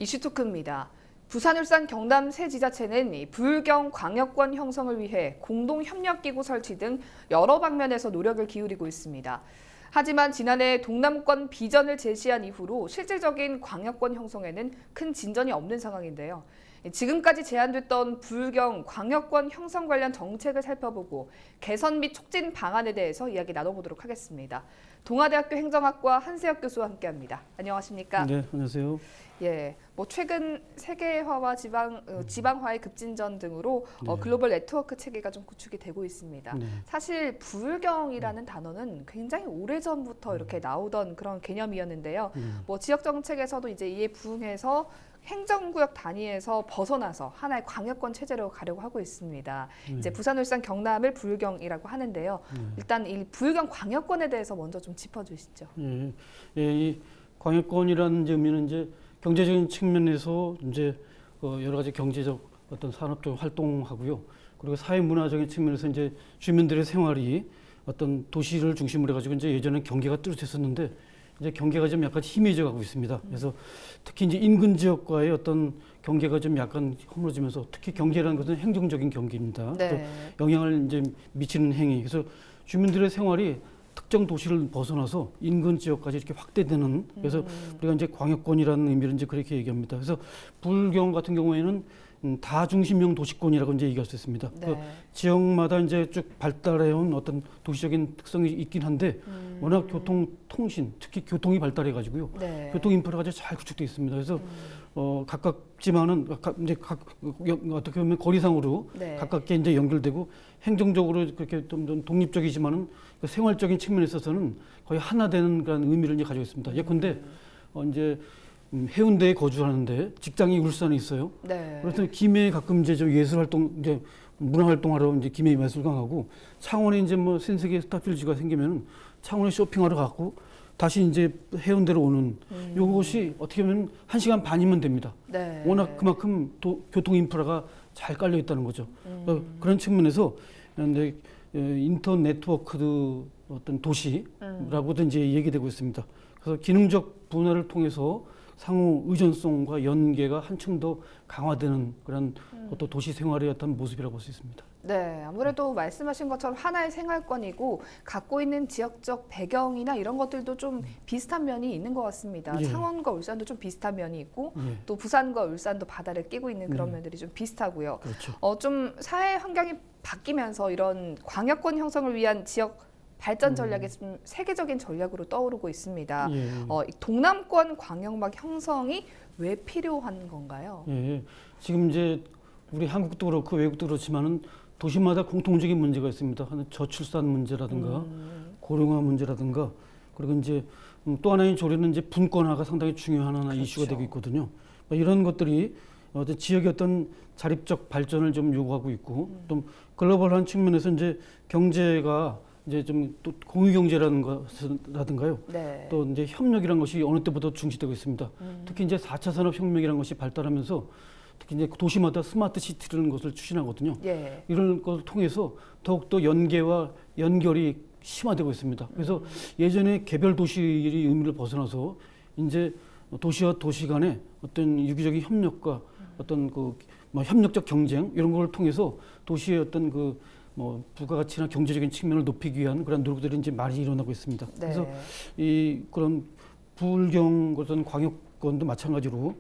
이슈 토크입니다. 부산, 울산, 경남 세 지자체는 이 불경 광역권 형성을 위해 공동협력기구 설치 등 여러 방면에서 노력을 기울이고 있습니다. 하지만 지난해 동남권 비전을 제시한 이후로 실질적인 광역권 형성에는 큰 진전이 없는 상황인데요. 지금까지 제안됐던 불경 광역권 형성 관련 정책을 살펴보고 개선 및 촉진 방안에 대해서 이야기 나눠보도록 하겠습니다. 동아대학교 행정학과 한세혁 교수와 함께합니다. 안녕하십니까? 네, 안녕하세요. 예, 최근 세계화와 지방화의 급진전 등으로 네. 글로벌 네트워크 체계가 좀 구축이 되고 있습니다. 네. 사실 불경이라는 단어는 굉장히 오래전부터 이렇게 나오던 그런 개념이었는데요. 지역 정책에서도 이제 이에 부응해서 행정구역 단위에서 벗어나서 하나의 광역권 체제로 가려고 하고 있습니다. 이제 부산, 울산, 경남을 불경이라고 하는데요. 일단 이 불경 광역권에 대해서 먼저 좀 짚어주시죠. 예, 이 광역권이라는 의미는 이제 경제적인 측면에서 이제 여러 가지 경제적 어떤 산업적 활동하고요. 그리고 사회 문화적인 측면에서 이제 주민들의 생활이 어떤 도시를 중심으로 해가지고 이제 예전엔 경계가 뚜렷했었는데 이제 경계가 좀 약간 희미해져 가고 있습니다. 그래서 특히 이제 인근 지역과의 어떤 경계가 좀 약간 허물어지면서 특히 경제라는 것은 행정적인 경계입니다. 네. 또 영향을 이제 미치는 행위. 그래서 주민들의 생활이 특정 도시를 벗어나서 인근 지역까지 이렇게 확대되는, 그래서 우리가 이제 광역권이라는 의미를 이제 그렇게 얘기합니다. 그래서 불경 같은 경우에는 다중심형 도시권이라고 이제 얘기할 수 있습니다. 네. 그 지역마다 이제 쭉 발달해온 어떤 도시적인 특성이 있긴 한데 워낙 교통, 통신, 특히 교통이 발달해가지고요. 네. 교통 인프라가 잘 구축되어 있습니다. 그래서 가깝지만은 이제 어떻게 보면 거리상으로 네. 가깝게 이제 연결되고 행정적으로 그렇게 좀 독립적이지만은 그 생활적인 측면에 있어서는 거의 하나 되는 그런 의미를 이제 가지고 있습니다. 예컨대 이제 해운대에 거주하는데 직장이 울산에 있어요. 네. 그래서 김해에 가끔 이제 저 예술 활동, 이제 문화 활동하러 이제 김해 미술관 가고, 창원에 이제 신세계 스타필즈가 생기면은 창원에 쇼핑하러 가고 다시 이제 해운대로 오는 요것이 어떻게 보면 1시간 반이면 됩니다. 네. 워낙 그만큼 교통 인프라가 잘 깔려 있다는 거죠. 그런 측면에서 이제 인터넷 네트워크 어떤 도시라고도 이제 얘기되고 있습니다. 그래서 기능적 분할을 통해서 상호 의존성과 연계가 한층 더 강화되는 그런 어떤 도시 생활의 어떤 모습이라고 볼 수 있습니다. 네, 아무래도 말씀하신 것처럼 하나의 생활권이고 갖고 있는 지역적 배경이나 이런 것들도 좀 비슷한 면이 있는 것 같습니다. 예. 창원과 울산도 좀 비슷한 면이 있고 예. 또 부산과 울산도 바다를 끼고 있는 그런 면들이 좀 비슷하고요. 그렇죠. 좀 사회 환경이 바뀌면서 이런 광역권 형성을 위한 지역 발전 전략이 좀 세계적인 전략으로 떠오르고 있습니다. 예. 이 동남권 광역막 형성이 왜 필요한 건가요? 예. 지금 이제 우리 한국도 그렇고 외국도 그렇지만은 도시마다 공통적인 문제가 있습니다. 저출산 문제라든가 고령화 문제라든가, 그리고 이제 또 하나의 조례는 이제 분권화가 상당히 중요한 하나 그렇죠. 이슈가 되고 있거든요. 이런 것들이 어떤 지역의 어떤 자립적 발전을 좀 요구하고 있고, 또 글로벌한 측면에서 이제 경제가 이제 좀 또 공유 경제라든가요. 네. 또 이제 협력이라는 것이 어느 때보다 중시되고 있습니다. 특히 이제 4차 산업 혁명이라는 것이 발달하면서 특히 이제 도시마다 스마트 시티라는 것을 추진하거든요. 예. 이런 것을 통해서 더욱더 연계와 연결이 심화되고 있습니다. 그래서 예전에 개별 도시의 의미를 벗어나서 이제 도시와 도시 간의 어떤 유기적인 협력과 어떤 협력적 경쟁 이런 걸 통해서 도시의 어떤 부가가치나 경제적인 측면을 높이기 위한 그런 노력들이 이제 많이 일어나고 있습니다. 네. 그래서 이 그런 불경 어떤 광역권도 마찬가지로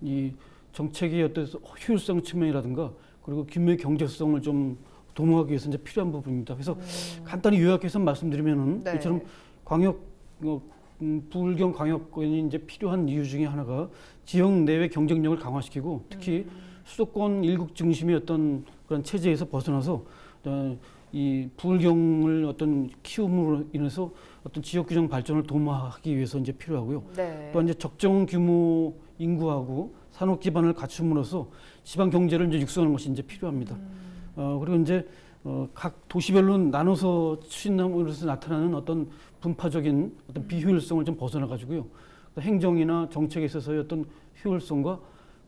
이 정책의 어떤 효율성 측면이라든가 그리고 규모의 경제성을 좀 도모하기 위해서 이제 필요한 부분입니다. 그래서 간단히 요약해서 말씀드리면은 네. 이처럼 불경 광역권이 이제 필요한 이유 중에 하나가 지역 내외 경쟁력을 강화시키고 특히 수도권 일국 중심의 어떤 그런 체제에서 벗어나서 이 불경을 어떤 키움으로 인해서 어떤 지역 규정 발전을 도모하기 위해서 이제 필요하고요. 네. 또 이제 적정 규모 인구하고 산업 기반을 갖춤으로써 지방 경제를 이제 육성하는 것이 이제 필요합니다. 그리고 이제 각 도시별로 나눠서 추진함으로써 나타나는 어떤 분파적인 어떤 비효율성을 좀 벗어나 가지고요. 행정이나 정책에 있어서의 어떤 효율성과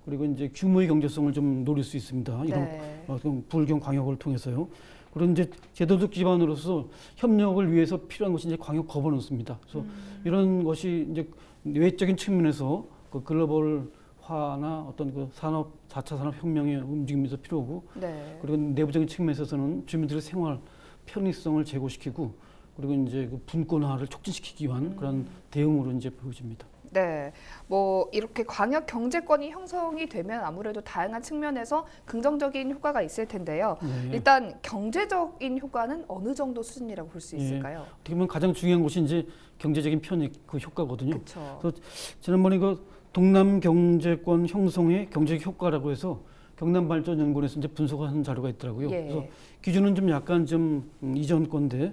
그리고 이제 규모의 경제성을 좀 노릴 수 있습니다. 이런 네. 불경 광역을 통해서요. 그런 이제 제도적 기반으로서 협력을 위해서 필요한 것이 이제 광역 거버넌스입니다. 그래서 이런 것이 이제 외적인 측면에서 그 글로벌 산업화나 어떤 그 산업 4차 산업 혁명의 움직임에서 필요하고 네. 그리고 내부적인 측면에 있어서는 주민들의 생활 편의성을 제고시키고 그리고 이제 그 분권화를 촉진시키기 위한 그런 대응으로 이제 보여집니다. 네, 뭐 이렇게 광역 경제권이 형성이 되면 아무래도 다양한 측면에서 긍정적인 효과가 있을 텐데요. 네. 일단 경제적인 효과는 어느 정도 수준이라고 볼 수 예. 있을까요? 어떻게 보면 가장 중요한 것이 이제 경제적인 편익 그 효과거든요. 그렇죠. 그래서 지난번에 그 동남 경제권 형성의 경제적 효과라고 해서 경남발전연구원에서 이제 분석한 자료가 있더라고요. 예. 그래서 기준은 좀 약간 좀 이전 건데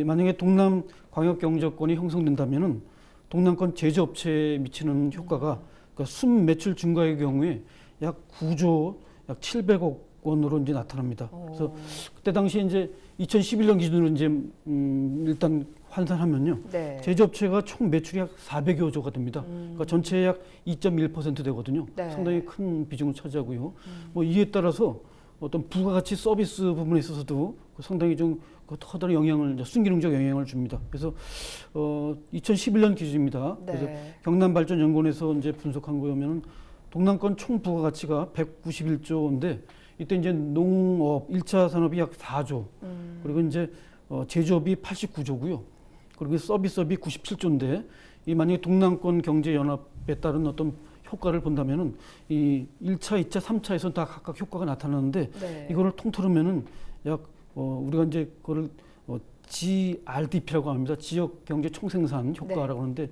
만약에 동남 광역 경제권이 형성된다면은 동남권 제조업체에 미치는 효과가 그러니까 순 매출 증가의 경우에 약 9조 약 700억 원으로 이제 나타납니다. 그래서 그때 당시에 이제 2011년 기준으로 이제 일단 환산하면요. 네. 제조업체가 총 매출이 약 400여 조가 됩니다. 그러니까 전체의 약 2.1% 되거든요. 네. 상당히 큰 비중을 차지하고요. 뭐 이에 따라서 어떤 부가가치 서비스 부분에 있어서도 상당히 좀 커다란 영향을 순기능적 영향을 줍니다. 그래서 2011년 기준입니다. 네. 그래서 경남발전연구원에서 이제 분석한 거에 보면은 동남권 총 부가가치가 191조인데 이때 이제 농업 1차 산업이 약 4조 그리고 이제 제조업이 89조고요. 그리고 서비스업이 97조인데 이 만약에 동남권 경제연합에 따른 어떤 효과를 본다면은 이 1차, 2차, 3차에서 다 각각 효과가 나타나는데 네. 이거를 통틀으면은 약 우리가 이제 그거를 GRDP라고 합니다. 지역 경제 총생산 효과라고 하는데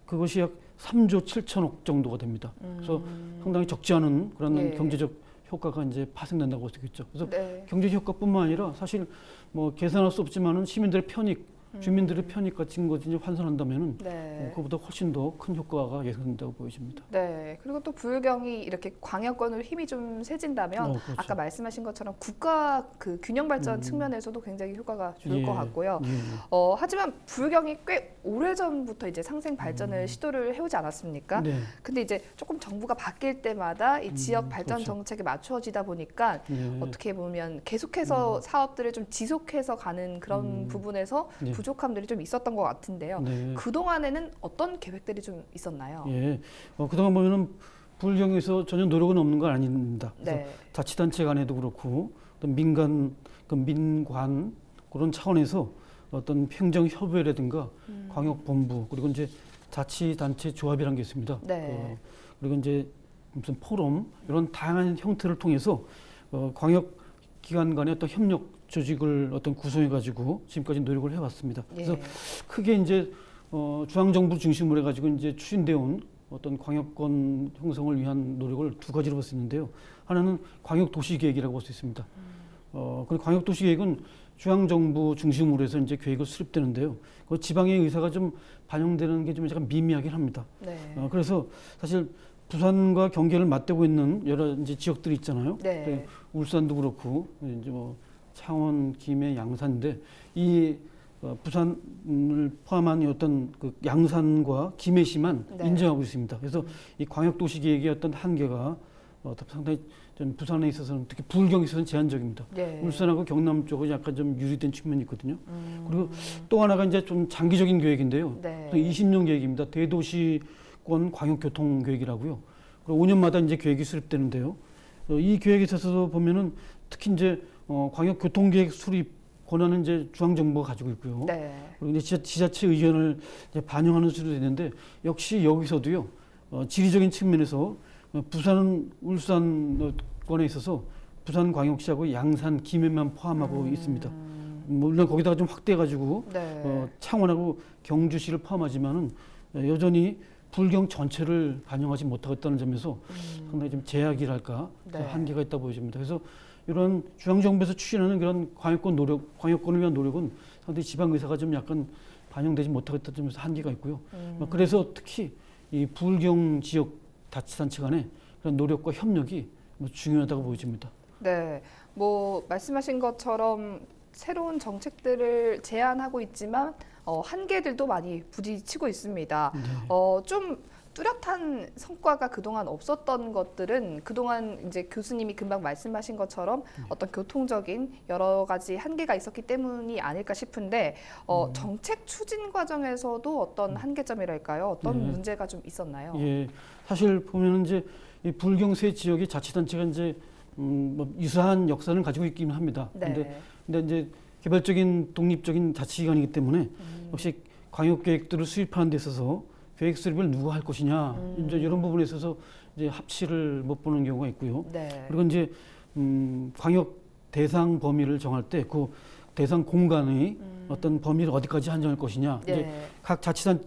그것이 약 3조 7천억 정도가 됩니다. 그래서 상당히 적지 않은 그런 예. 경제적 효과가 이제 파생된다고 볼 수 있겠죠. 그래서 네. 경제적 효과뿐만 아니라 사실 뭐 계산할 수 없지만은 시민들의 편익, 주민들의 편익 같은 것을 이제 환산한다면은 네. 그보다 훨씬 더 큰 효과가 예상된다고 보여집니다. 네. 그리고 또 부울경이 이렇게 광역권으로 힘이 좀 세진다면 그렇죠. 아까 말씀하신 것처럼 국가 그 균형 발전 측면에서도 굉장히 효과가 좋을 것 같고요. 예. 하지만 부울경이 꽤 오래전부터 이제 상생 발전을 시도를 해오지 않았습니까? 네. 근데 이제 조금 정부가 바뀔 때마다 이 지역 발전 그렇죠. 정책에 맞추어지다 보니까 예. 어떻게 보면 계속해서 사업들을 좀 지속해서 가는 그런 부분에서 네. 부족함들이 좀 있었던 것 같은데요. 네. 그동안에는 어떤 계획들이 좀 있었나요? 예. 그동안 보면은 부울경에서 전혀 노력은 없는 건 아닙니다. 그래서 네. 자치단체 간에도 그렇고 어떤 민간, 민관 그런 차원에서 어떤 행정협의회라든가 광역본부 그리고 이제 자치단체 조합이라는 게 있습니다. 네. 그리고 이제 무슨 포럼 이런 다양한 형태를 통해서 광역 기관 간의 어떤 협력 조직을 어떤 구성해 가지고 지금까지 노력을 해왔습니다. 그래서 예. 크게 이제 중앙 정부 중심으로 해가지고 이제 추진되어 온 어떤 광역권 형성을 위한 노력을 두 가지로 볼 수 있는데요. 하나는 광역 도시 계획이라고 볼 수 있습니다. 그 광역 도시 계획은 중앙 정부 중심으로 해서 이제 계획을 수립되는데요. 그 지방의 의사가 좀 반영되는 게 좀 약간 미미하긴 합니다. 네. 그래서 사실 부산과 경계를 맞대고 있는 여러 이제 지역들이 있잖아요. 네. 울산도 그렇고 이제 뭐 창원, 김해, 양산인데 이 부산을 포함한 어떤 그 양산과 김해시만 네. 인정하고 있습니다. 그래서 이 광역도시계획의 어떤 한계가 상당히 좀 부산에 있어서는 특히 부울경에 있어서는 제한적입니다. 네. 울산하고 경남 쪽은 약간 좀 유리된 측면이 있거든요. 그리고 또 하나가 이제 좀 장기적인 계획인데요. 네. 20년 계획입니다. 대도시권 광역교통계획이라고요. 그리고 5년마다 이제 계획이 수립되는데요. 이 계획에 있어서 보면은 특히 이제 광역교통계획 수립 권한은 이제 중앙정부가 가지고 있고요. 네. 그리고 이제 지자체 의견을 이제 반영하는 수도 되는데 역시 여기서도요. 지리적인 측면에서 부산, 울산권에 있어서 부산광역시하고 양산, 김해만 포함하고 있습니다. 물론 거기다가 좀 확대해가지고 네. 창원하고 경주시를 포함하지만은 여전히 부울경 전체를 반영하지 못하겠다는 점에서 상당히 좀 제약이랄까 네. 한계가 있다 보여집니다. 그래서 이런 중앙정부에서 추진하는 그런 광역권을 위한 노력은 상당히 지방의사가 좀 약간 반영되지 못하겠다는 점에서 한계가 있고요. 그래서 특히 이 부울경 지역 자치단체 간의 그런 노력과 협력이 중요하다고 보여집니다. 네. 뭐 말씀하신 것처럼 새로운 정책들을 제안하고 있지만 한계들도 많이 부딪히고 있습니다. 네. 좀 뚜렷한 성과가 그동안 없었던 것들은 그동안 이제 교수님이 금방 말씀하신 것처럼 어떤 교통적인 여러 가지 한계가 있었기 때문이 아닐까 싶은데 정책 추진 과정에서도 어떤 한계점이랄까요? 어떤 네. 문제가 좀 있었나요? 예, 사실 보면은 이제 이 불경세 지역의 자치단체가 이제 뭐 유사한 역사를 가지고 있긴 합니다. 네. 근데 이제 개별적인 독립적인 자치기관이기 때문에 역시 광역 계획들을 수립하는 데 있어서 계획 수립을 누가 할 것이냐 이제 이런 부분에 있어서 이제 합치를 못 보는 경우가 있고요. 네. 그리고 이제 광역 대상 범위를 정할 때 그 대상 공간의 어떤 범위를 어디까지 한정할 것이냐. 이제 네. 각 자치단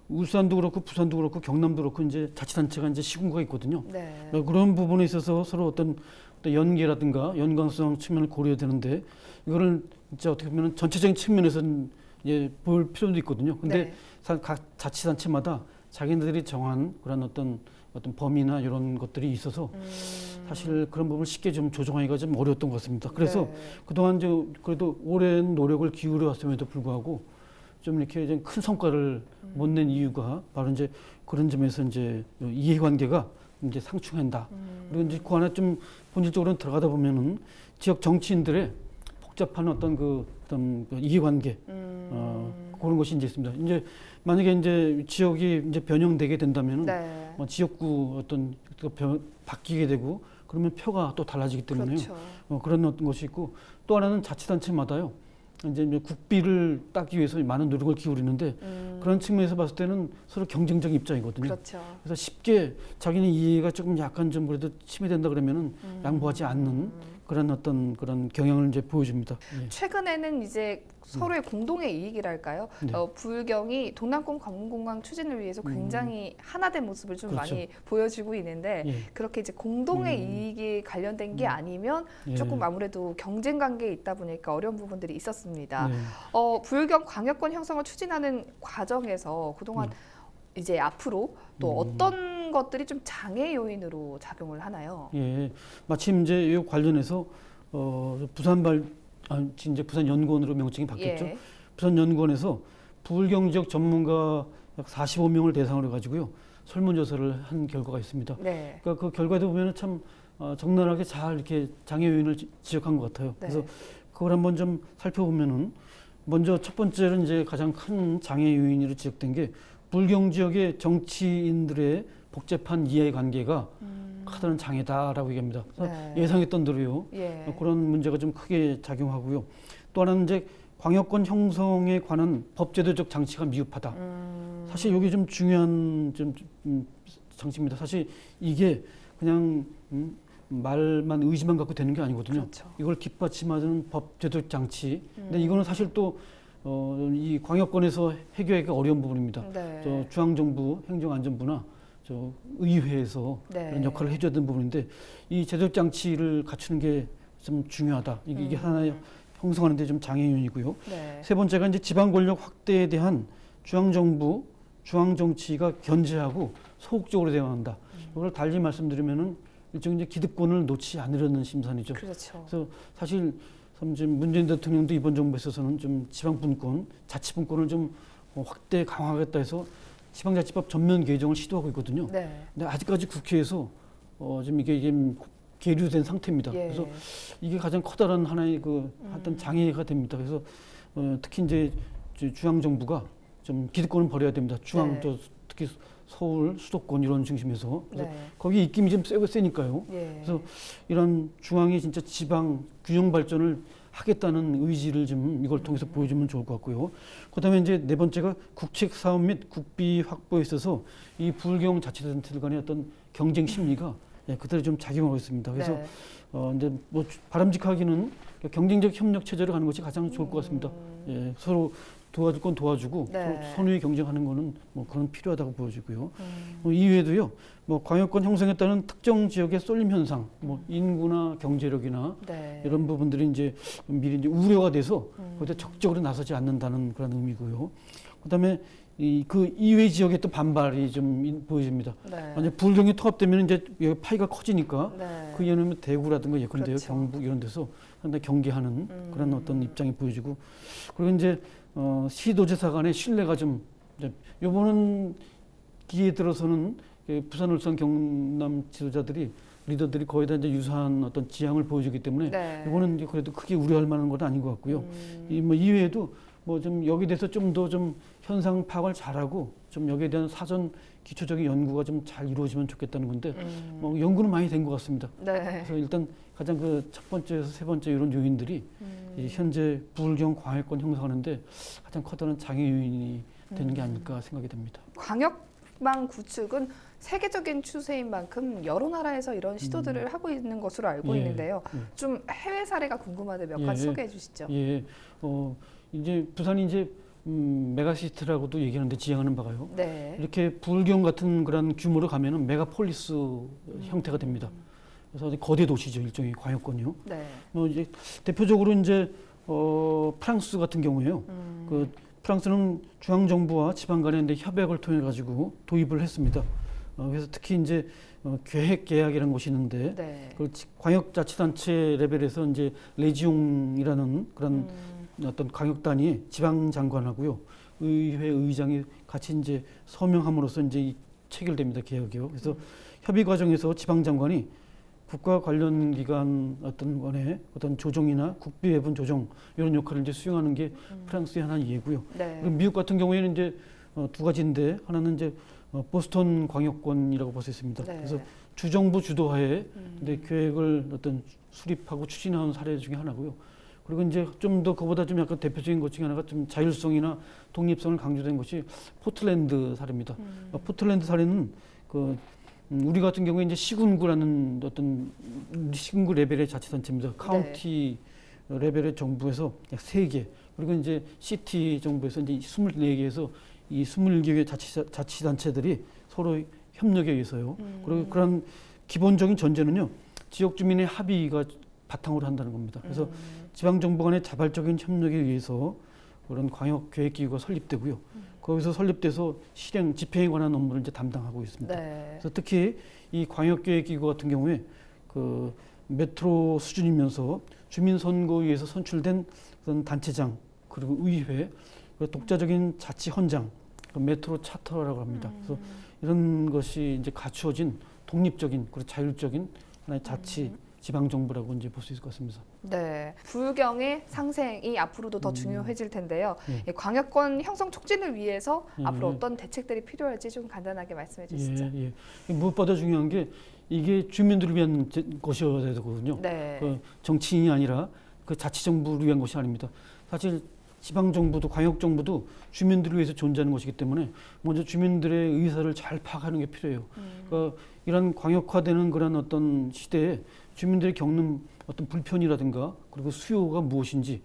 울산도 그렇고 부산도 그렇고 경남도 그렇고 이제 자치단체가 이제 시군구가 있거든요. 네. 그런 부분에 있어서 서로 어떤 연계라든가 연관성 측면을 고려해야 되는데 이거를 진짜 어떻게 보면 전체적인 측면에서는 이제 볼 필요도 있거든요. 근데 네. 각 자치단체마다 자기네들이 정한 그런 어떤 범위나 이런 것들이 있어서 사실 그런 부분을 쉽게 좀 조정하기가 좀 어려웠던 것 같습니다. 그래서 네. 그동안 그래도 오랜 노력을 기울여 왔음에도 불구하고 좀 이렇게 좀 큰 성과를 못 낸 이유가 바로 이제 그런 점에서 이제 이해관계가 이제 상충한다. 그리고 이제 그 안에 좀 본질적으로 들어가다 보면은 지역 정치인들의 복잡한 어떤 그 이해관계 그런 것이 이제 있습니다. 이제 만약에 이제 지역이 이제 변형되게 된다면은 네. 지역구 어떤 바뀌게 되고 그러면 표가 또 달라지기 때문에요. 그렇죠. 그런 어떤 것이 있고 또 하나는 자치단체마다요. 이제 국비를 따기 위해서 많은 노력을 기울이는데 그런 측면에서 봤을 때는 서로 경쟁적 입장이거든요. 그렇죠. 그래서 쉽게 자기는 이해가 조금 약간 좀 그래도 침해된다 그러면은 양보하지 않는 그런 어떤 그런 경향을 이제 보여줍니다. 예. 최근에는 이제 서로의 공동의 이익이랄까요? 네. 불경이 동남권 관문공강 추진을 위해서 굉장히 하나된 모습을 좀 그렇죠. 많이 보여주고 있는데 예. 그렇게 이제 공동의 이익이 관련된 게 아니면 예. 조금 아무래도 경쟁 관계에 있다 보니까 어려운 부분들이 있었습니다. 네. 불경 광역권 형성을 추진하는 과정에서 그동안 이제 앞으로 또 어떤 것들이 좀 장애 요인으로 작용을 하나요? 예. 마침 이제 이 관련해서 이제 부산 연구원으로 명칭이 바뀌었죠. 예. 부산 연구원에서 불경 지역 전문가 약 45명을 대상으로 해가지고요 설문조사를 한 결과가 있습니다. 네. 그러니까 그 결과도 보면은 참 적나라하게 잘 이렇게 장애 요인을 지적한 것 같아요. 네. 그래서 그걸 한번 좀 살펴보면은 먼저 첫 번째는 이제 가장 큰 장애 요인으로 지적된 게 불경 지역의 정치인들의 복잡한 이해관계가 커다란 장애다라고 얘기합니다. 그래서 네. 예상했던 대로요. 예. 그런 문제가 좀 크게 작용하고요. 또 하나는 이제 광역권 형성에 관한 법제도적 장치가 미흡하다. 사실 이게 좀 중요한 장치입니다. 사실 이게 그냥 말만 의지만 갖고 되는 게 아니거든요. 그렇죠. 이걸 뒷받침하는 법제도적 장치. 근데 이거는 사실 또 이 광역권에서 해결하기가 어려운 부분입니다. 네. 저 중앙정부 행정안전부나 저 의회에서 네. 그런 역할을 해줘야 되는 부분인데 이 제도적 장치를 갖추는 게 좀 중요하다. 이게 하나의 형성하는 데 좀 장애 요인이고요. 네. 세 번째가 이제 지방 권력 확대에 대한 중앙정부, 중앙정치가 견제하고 소극적으로 대응한다. 이걸 달리 말씀드리면은 일종의 이제 기득권을 놓지 않으려는 심산이죠. 그렇죠. 그래서 사실 지금 문재인 대통령도 이번 정부에 있어서는 좀 지방분권, 자치분권을 좀 확대 강화하겠다 해서 지방자치법 전면 개정을 시도하고 있거든요. 네. 근데 아직까지 국회에서 지금 이게 계류된 상태입니다. 예. 그래서 이게 가장 커다란 하나의 어떤 장애가 됩니다. 그래서 특히 이제 중앙정부가 좀 기득권을 버려야 됩니다. 네. 특히 서울 수도권 이런 중심에서 그래서 네. 거기 입김이 좀 세니까요. 예. 그래서 이런 중앙이 진짜 지방 균형 발전을 하겠다는 의지를 좀 이걸 통해서 보여주면 좋을 것 같고요. 그다음에 이제 네 번째가 국책 사업 및 국비 확보에 있어서 이 불경 자치단체들 간의 어떤 경쟁 심리가 그대로 좀 작용하고 있습니다. 그래서 네. 이제 뭐 바람직하기는 경쟁적 협력 체제로 가는 것이 가장 좋을 것 같습니다. 예, 서로 도와줄 건 도와주고 네. 선의의 경쟁하는 거는 뭐 그건 필요하다고 보여지고요. 이외에도요, 뭐 광역권 형성에 따른 특정 지역의 쏠림 현상, 뭐 인구나 경제력이나 네. 이런 부분들이 이제 미리 이제 우려가 돼서 거기다 적극적으로 나서지 않는다는 그런 의미고요. 그다음에 그 이외 지역에 또 반발이 좀 보여집니다. 네. 만약 불경이 통합되면 이제 여기 파이가 커지니까 네. 그 이유는 대구라든가 예컨대요 그렇죠. 경북 이런 데서 상당히 경계하는 그런 어떤 입장이 보여지고 그리고 이제 시도지사 간의 신뢰가 좀 요번은 기에 들어서는 부산, 울산, 경남 지도자들이 리더들이 거의 다 이제 유사한 어떤 지향을 보여주기 때문에 네. 이거는 이제 그래도 크게 우려할 만한 건 아닌 것 같고요. 뭐 이외에도 뭐 좀 여기 대해서 좀 더 좀 현상 파악을 잘하고 좀 여기에 대한 사전 기초적인 연구가 좀 잘 이루어지면 좋겠다는 건데 뭐 연구는 많이 된 것 같습니다. 네. 그래서 일단 가장 그 첫 번째에서 세 번째 이런 요인들이 이 현재 부울경 광해권 형성하는데 가장 커다란 장애 요인이 되는 게 아닐까 생각이 됩니다. 광역망 구축은 세계적인 추세인 만큼 여러 나라에서 이런 시도들을 하고 있는 것으로 알고 예, 있는데요. 예. 좀 해외 사례가 궁금한데 몇 가지 예, 소개해 주시죠. 예, 이제 부산이 이제 메가시티라고도 얘기하는데 지향하는 바가요. 네. 이렇게 부울경 같은 그런 규모로 가면은 메가폴리스 형태가 됩니다. 그래서 거대 도시죠, 일종의 광역권이요. 네. 뭐 이제 대표적으로 이제 프랑스 같은 경우에요. 그 프랑스는 중앙 정부와 지방 간의 이제 협약을 통해 가지고 도입을 했습니다. 그래서 특히 이제 계획 계약이라는 것이 있는데 네. 그 광역자치단체 레벨에서 이제 레지옹이라는 그런 어떤 광역단이 지방 장관하고요, 의회 의장이 같이 이제 서명함으로써 이제 체결됩니다, 계약이요. 그래서 협의 과정에서 지방 장관이 국가 관련 기관 어떤 간의 어떤 조정이나 국비 배분 조정 이런 역할을 이제 수행하는 게 프랑스의 하나의 예고요. 네. 그리고 미국 같은 경우에는 이제 두 가지인데 하나는 이제 보스턴 광역권이라고 볼 수 있습니다. 네. 그래서 주정부 주도하에 근데 계획을 어떤 수립하고 추진하는 사례 중에 하나고요. 그리고 이제 좀 더 그보다 좀 약간 대표적인 것 중에 하나가 좀 자율성이나 독립성을 강조된 것이 포틀랜드 사례입니다. 포틀랜드 사례는 그 우리 같은 경우에 이제 시군구라는 어떤 시군구 레벨의 자치단체입니다. 카운티 레벨의 정부에서 약 3개, 그리고 이제 시티 정부에서 이제 24개에서 이 21개의 자치단체들이 서로 협력에 의해서요. 그리고 그런 기본적인 전제는요, 지역 주민의 합의가 바탕으로 한다는 겁니다. 그래서 지방 정부 간의 자발적인 협력에 의해서 그런 광역 계획 기구가 설립되고요. 거기서 설립돼서 실행 집행에 관한 업무를 이제 담당하고 있습니다. 네. 그래서 특히 이 광역 계획 기구 같은 경우에 그 메트로 수준이면서 주민선거위에서 선출된 그런 단체장, 그리고 의회, 그리고 독자적인 자치 헌장, 그 메트로 차터라고 합니다. 그래서 이런 것이 이제 갖추어진 독립적인 그리고 자율적인 하나의 자치 지방 정부라고 이제 볼 수 있을 것 같습니다. 네, 부울경의 상생이 앞으로도 더 중요해질 텐데요. 예. 이 광역권 형성 촉진을 위해서 예. 앞으로 어떤 대책들이 필요할지 좀 간단하게 말씀해 주시죠. 예, 예. 무엇보다 중요한 게 이게 주민들을 위한 것이어야 되거든요. 네. 그 정치인이 아니라 그 자치정부를 위한 것이 아닙니다. 사실 지방정부도 광역정부도 주민들을 위해서 존재하는 것이기 때문에 먼저 주민들의 의사를 잘 파악하는 게 필요해요. 그러니까 이런 광역화되는 그런 어떤 시대에 주민들이 겪는 어떤 불편이라든가 그리고 수요가 무엇인지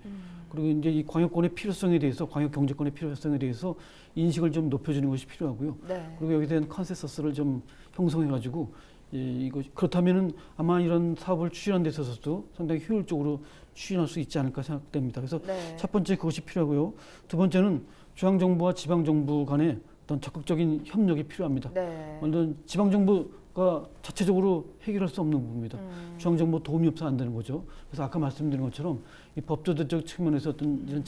그리고 이제 이 광역권의 필요성에 대해서 광역 경제권의 필요성에 대해서 인식을 좀 높여주는 것이 필요하고요. 네. 그리고 여기에 대한 컨센서스를 좀 형성해가지고 이거 그렇다면은 아마 이런 사업을 추진하는 데 있어서도 상당히 효율적으로 추진할 수 있지 않을까 생각됩니다. 그래서 네. 첫 번째 그것이 필요하고요. 두 번째는 중앙 정부와 지방 정부 간의 어떤 적극적인 협력이 필요합니다. 네. 물론 지방 정부가 자체적으로 해결할 수 없는 부분입니다. 중앙 정부 도움이 없어 안 되는 거죠. 그래서 아까 말씀드린 것처럼 이 법제도적 측면에서 어떤 이런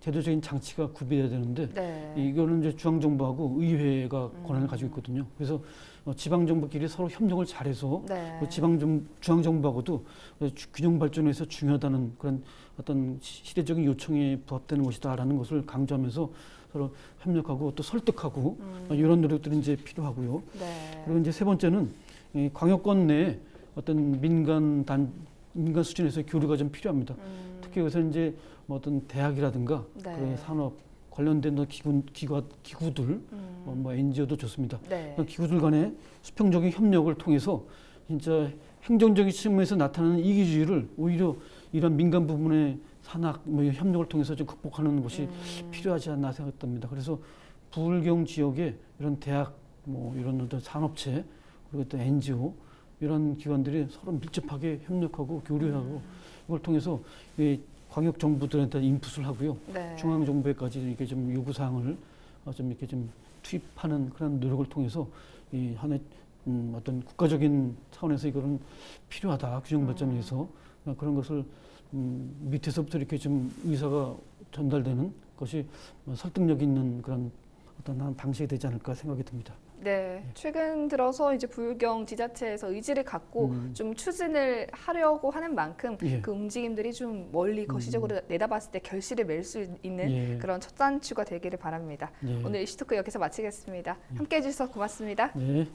제도적인 장치가 구비돼야 되는데 네. 이거는 이제 중앙 정부하고 의회가 권한을 가지고 있거든요. 그래서 지방 정부끼리 서로 협력을 잘해서 네. 그 중앙 정부하고도 균형 발전에서 중요하다는 그런 어떤 시대적인 요청에 부합되는 것이다라는 것을 강조하면서 서로 협력하고 또 설득하고 이런 노력들이 이제 필요하고요. 네. 그리고 이제 세 번째는 이 광역권 내에 어떤 민간 수준에서 교류가 좀 필요합니다. 특히 여기서 이제 뭐 어떤 대학이라든가 네. 그런 산업 관련된 기구들, 뭐 NGO도 좋습니다. 네. 그런 기구들 간의 수평적인 협력을 통해서 진짜 행정적인 측면에서 나타나는 이기주의를 오히려 이런 민간 부분의 산학, 뭐 협력을 통해서 좀 극복하는 것이 필요하지 않나 생각됩니다. 그래서 부울경 지역에 이런 대학, 뭐 이런 어떤 산업체 그리고 또 NGO 이런 기관들이 서로 밀접하게 협력하고 교류하고 이걸 통해서 이 광역 정부들한테 인풋을 하고요. 네. 중앙 정부에까지 이렇게 좀 요구 사항을 좀 이렇게 좀 투입하는 그런 노력을 통해서 이 하나의 어떤 국가적인 차원에서 이거는 필요하다 균형 발전을 위해서 그런 것을 밑에서부터 이렇게 좀 의사가 전달되는 것이 설득력 있는 그런 어떤 한 방식이 되지 않을까 생각이 듭니다. 네, 최근 들어서 이제 부울경 지자체에서 의지를 갖고 좀 추진을 하려고 하는 만큼 예. 그 움직임들이 좀 멀리 거시적으로 내다봤을 때 결실을 맺을 수 있는 예. 그런 첫 단추가 되기를 바랍니다. 예. 오늘 이슈토크 여기서 마치겠습니다. 함께해 주셔서 고맙습니다. 네.